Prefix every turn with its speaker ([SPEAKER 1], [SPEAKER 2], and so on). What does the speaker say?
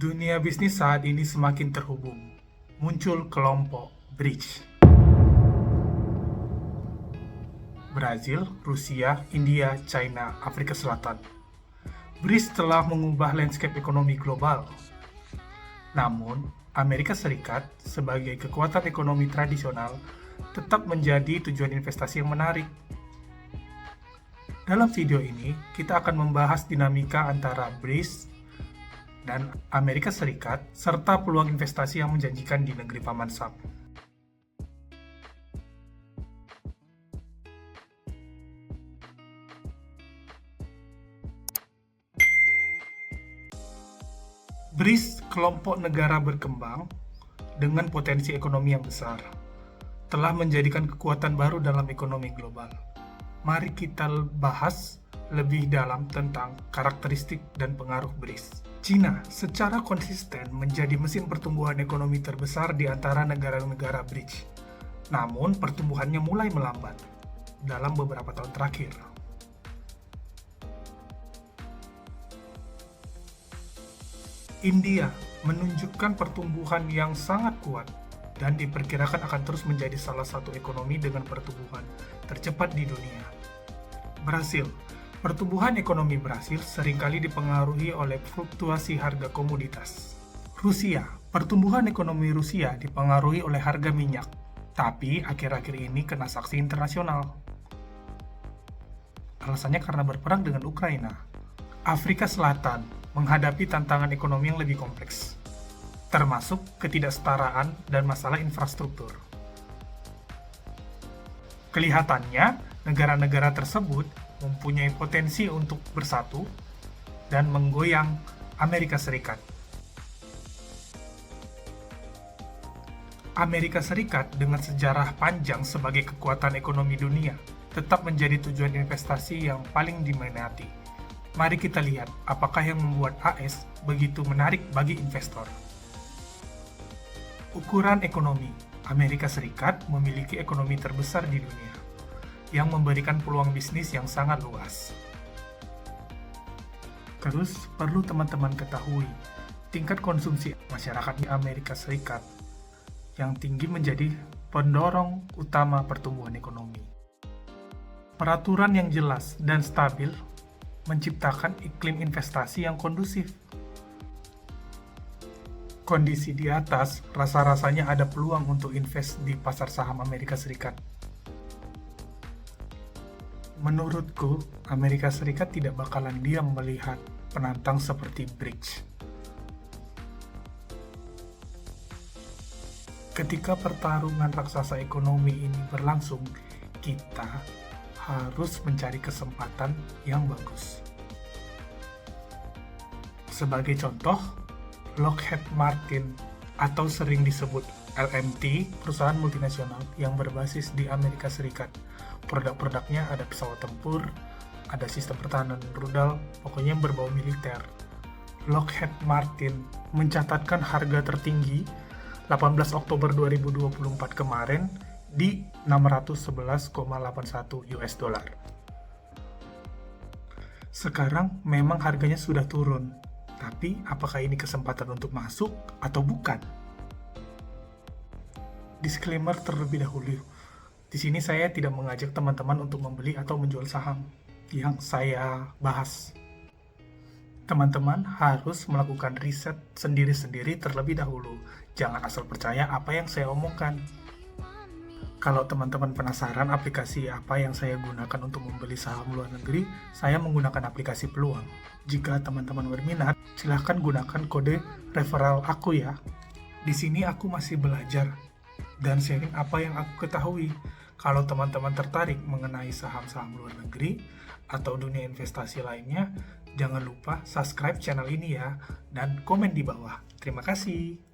[SPEAKER 1] Dunia bisnis saat ini semakin terhubung. Muncul kelompok BRICS. Brazil, Rusia, India, China, Afrika Selatan. BRICS telah mengubah landscape ekonomi global. Namun, Amerika Serikat sebagai kekuatan ekonomi tradisional tetap menjadi tujuan investasi yang menarik. Dalam video ini, kita akan membahas dinamika antara BRICS dan Amerika Serikat, serta peluang investasi yang menjanjikan di negeri Paman Sam. BRICS, kelompok negara berkembang dengan potensi ekonomi yang besar, telah menjadikan kekuatan baru dalam ekonomi global. Mari kita bahas lebih dalam tentang karakteristik dan pengaruh BRICS. Cina secara konsisten menjadi mesin pertumbuhan ekonomi terbesar di antara negara-negara BRICS. Namun, pertumbuhannya mulai melambat dalam beberapa tahun terakhir. India menunjukkan pertumbuhan yang sangat kuat dan diperkirakan akan terus menjadi salah satu ekonomi dengan pertumbuhan tercepat di dunia. Brasil. Pertumbuhan ekonomi Brasil seringkali dipengaruhi oleh fluktuasi harga komoditas. Rusia. Pertumbuhan ekonomi Rusia dipengaruhi oleh harga minyak, tapi akhir-akhir ini kena sanksi internasional. Alasannya karena berperang dengan Ukraina. Afrika Selatan menghadapi tantangan ekonomi yang lebih kompleks, termasuk ketidaksetaraan dan masalah infrastruktur. Kelihatannya, negara-negara tersebut mempunyai potensi untuk bersatu dan menggoyang Amerika Serikat. Amerika Serikat dengan sejarah panjang sebagai kekuatan ekonomi dunia tetap menjadi tujuan investasi yang paling diminati. Mari kita lihat apakah yang membuat AS begitu menarik bagi investor. Ukuran ekonomi. Amerika Serikat memiliki ekonomi terbesar di dunia yang memberikan peluang bisnis yang sangat luas. Terus, perlu teman-teman ketahui, tingkat konsumsi masyarakat di Amerika Serikat yang tinggi menjadi pendorong utama pertumbuhan ekonomi. Peraturan yang jelas dan stabil menciptakan iklim investasi yang kondusif. Kondisi di atas, rasa-rasanya ada peluang untuk invest di pasar saham Amerika Serikat. Menurutku, Amerika Serikat tidak bakalan diam melihat penantang seperti BRICS. Ketika pertarungan raksasa ekonomi ini berlangsung, kita harus mencari kesempatan yang bagus. Sebagai contoh, Lockheed Martin atau sering disebut LMT, perusahaan multinasional yang berbasis di Amerika Serikat. Produk-produknya ada pesawat tempur, ada sistem pertahanan rudal, pokoknya yang berbau militer. Lockheed Martin mencatatkan harga tertinggi 18 Oktober 2024 kemarin di 611,81 US dollar. Sekarang memang harganya sudah turun, tapi apakah ini kesempatan untuk masuk atau bukan? Disclaimer terlebih dahulu. Di sini saya tidak mengajak teman-teman untuk membeli atau menjual saham yang saya bahas. Teman-teman harus melakukan riset sendiri-sendiri terlebih dahulu. Jangan asal percaya apa yang saya omongkan. Kalau teman-teman penasaran aplikasi apa yang saya gunakan untuk membeli saham luar negeri, saya menggunakan aplikasi Peluang. Jika teman-teman berminat, silahkan gunakan kode referral aku ya. Di sini aku masih belajar dan sharing apa yang aku ketahui. Kalau teman-teman tertarik mengenai saham-saham luar negeri atau dunia investasi lainnya, jangan lupa subscribe channel ini ya, dan komen di bawah. Terima kasih.